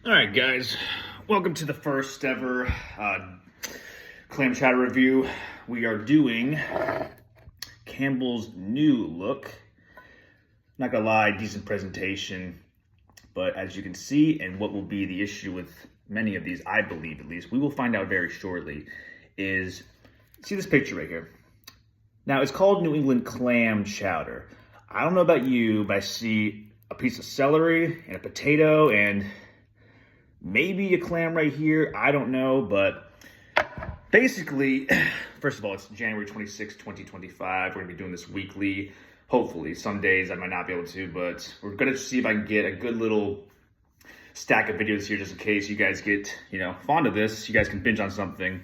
All right, guys, welcome to the first ever clam chowder review. We are doing Campbell's new look. Not gonna lie, decent presentation, but as you can see, and what will be the issue with many of these, I believe at least, we will find out very shortly, is, see this picture right here. Now, it's called New England Clam Chowder. I don't know about you, but I see a piece of celery and a potato and maybe a clam right here. I don't know, but basically, first of all, it's January 26, 2025. We're gonna be doing this weekly. Hopefully, some days I might not be able to, but we're gonna see if I can get a good little stack of videos here just in case you guys get, fond of this. You guys can binge on something.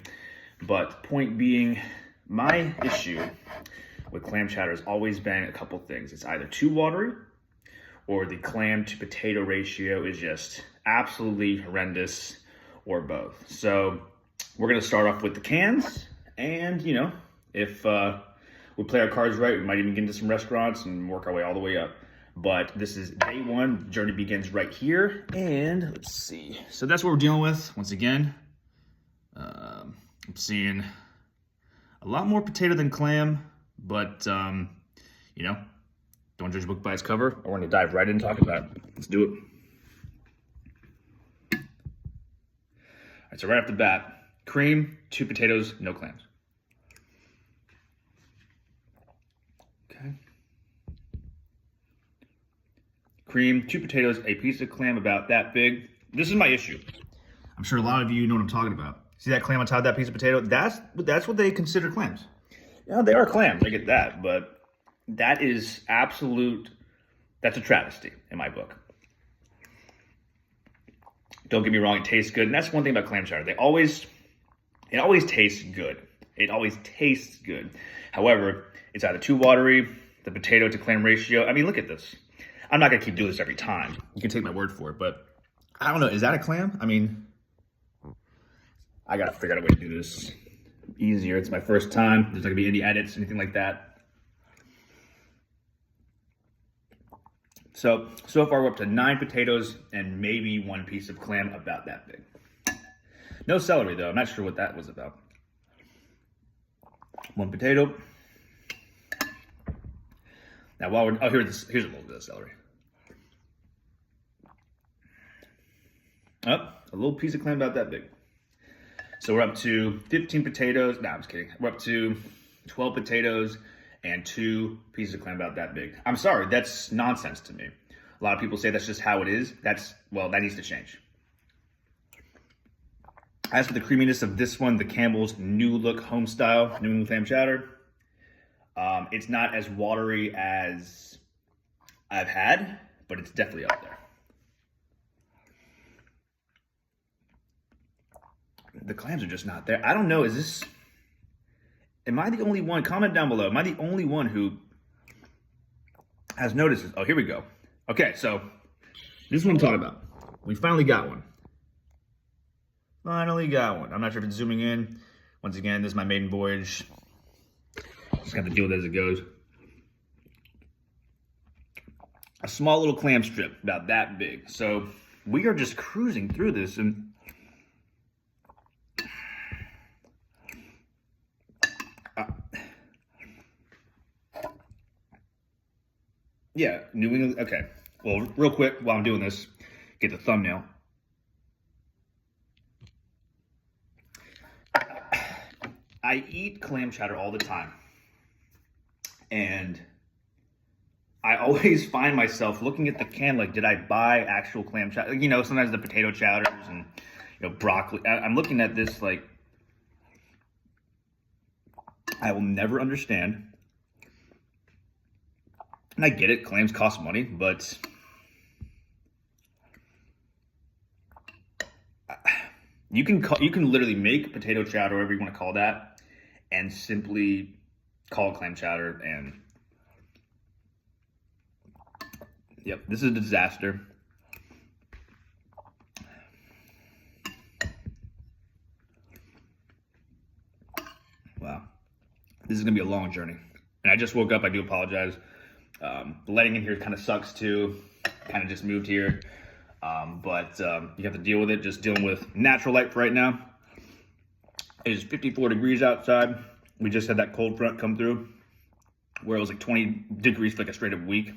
But point being, my issue with clam chowder has always been a couple things. It's either too watery or the clam to potato ratio is just absolutely horrendous, or both. So we're gonna start off with the cans, and if we play our cards right, we might even get into some restaurants and work our way all the way up. But this is day one. The journey begins right here, and let's see. So that's what we're dealing with. Once again, I'm seeing a lot more potato than clam, but don't judge a book by its cover. We're gonna dive right in and talk about it. Let's do it. All right, so right off the bat, cream, 2 potatoes, no clams. Okay. Cream, 2 potatoes, a piece of clam about that big. This is my issue. I'm sure a lot of you know what I'm talking about. See that clam on top of that piece of potato? That's what they consider clams. Yeah, they are clams, I get that, but that is that's a travesty in my book. Don't get me wrong, it tastes good. And that's one thing about clam chowder. It always tastes good. It always tastes good. However, it's either too watery, the potato to clam ratio. I mean, look at this. I'm not gonna keep doing this every time. You can take my word for it, but I don't know, is that a clam? I mean, I gotta figure out a way to do this easier. It's my first time. There's not gonna be any edits, anything like that. So far we're up to 9 potatoes and maybe 1 piece of clam about that big. No celery though, I'm not sure what that was about. 1 potato. Now while we're, here's a little bit of celery. Oh, a little piece of clam about that big. So we're up to 15 potatoes, no, I'm just kidding. We're up to 12 potatoes and 2 pieces of clam about that big. I'm sorry, that's nonsense to me. A lot of people say that's just how it is. That needs to change. As for the creaminess of this one, the Campbell's new look home style New England Clam Chowder, it's not as watery as I've had, but it's definitely up there. The clams are just not there. I don't know, am I the only one? Comment down below. Am I the only one who has noticed this? Oh, here we go. Okay, so this is what I'm talking about. We finally got one. Finally got one. I'm not sure if it's zooming in. Once again, this is my maiden voyage. Just got to deal with it as it goes. A small little clam strip, about that big. So we are just cruising through this, and yeah, New England, okay. Well, real quick, while I'm doing this, get the thumbnail. I eat clam chowder all the time. And I always find myself looking at the can like, did I buy actual clam chowder? Sometimes the potato chowders and, broccoli. I'm looking at this like, I will never understand. And I get it, clams cost money, but you can literally make potato chowder, whatever you want to call that, and simply call it clam chowder. And yep, this is a disaster. Wow, this is gonna be a long journey. And I just woke up. I do apologize. The lighting in here kind of sucks too. Kind of just moved here. But you have to deal with it. Just dealing with natural light for right now. It is 54 degrees outside. We just had that cold front come through where it was like 20 degrees for like a straight up week.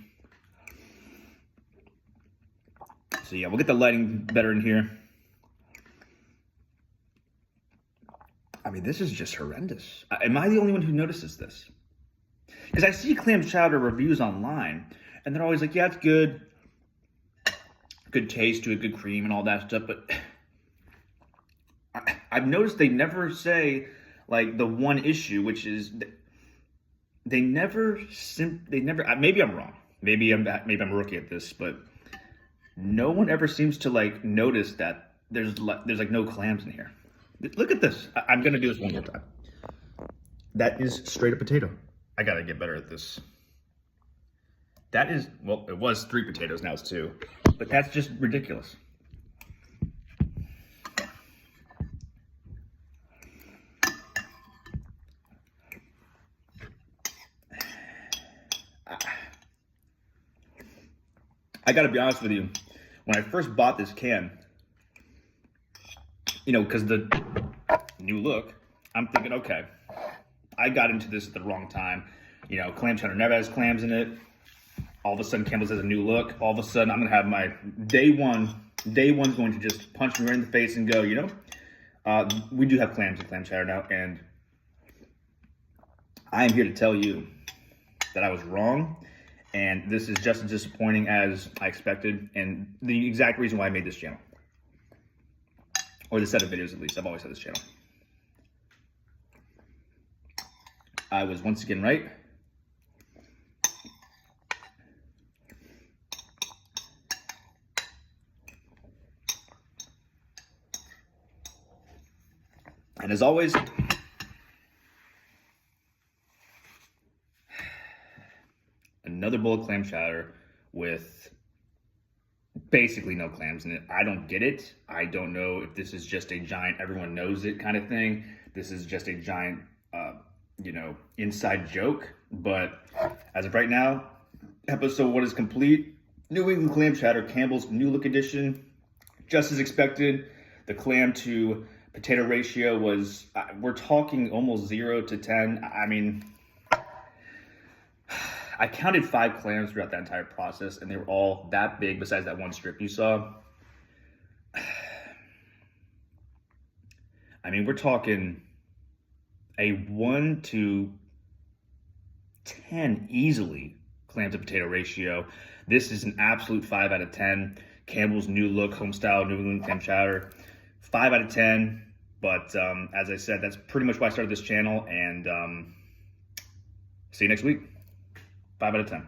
So yeah, we'll get the lighting better in here. I mean, this is just horrendous. Am I the only one who notices this? Because I see clam chowder reviews online, and they're always like, yeah, it's good. Good taste to it, good cream and all that stuff, but I've noticed they never say like the one issue, which is they never, maybe I'm wrong. Maybe I'm a rookie at this, but no one ever seems to like notice that there's like no clams in here. Look at this. I'm gonna do this one more time. That is straight up potato. I gotta get better at this. That is, well, it was 3 potatoes, now it's 2. But that's just ridiculous. I gotta be honest with you. When I first bought this can, you know, because the new look, I'm thinking, okay, I got into this at the wrong time. You know, clam chowder never has clams in it. All of a sudden, Campbell's has a new look. All of a sudden, I'm gonna have my day one's going to just punch me right in the face and go, you know, we do have clams in clam chowder now, and I am here to tell you that I was wrong, and this is just as disappointing as I expected, and the exact reason why I made this channel. Or the set of videos, at least. I've always had this channel. I was once again right. And as always, another bowl of clam chowder with basically no clams in it. I don't get it. I don't know if this is just a giant, everyone knows it kind of thing. This is just a giant, you know, inside joke. But as of right now, episode 1 is complete. New England Clam Chowder, Campbell's New Look Edition. Just as expected, the clam to potato ratio was, we're talking almost 0 to 10. I mean, I counted 5 clams throughout that entire process, and they were all that big besides that one strip you saw. I mean, we're talking a 1 to 10 easily clam to potato ratio. This is an absolute 5 out of 10. Campbell's New Look Home Style New England Clam Chowder, 5 out of 10. But as I said, that's pretty much why I started this channel, and see you next week. 5 out of 10.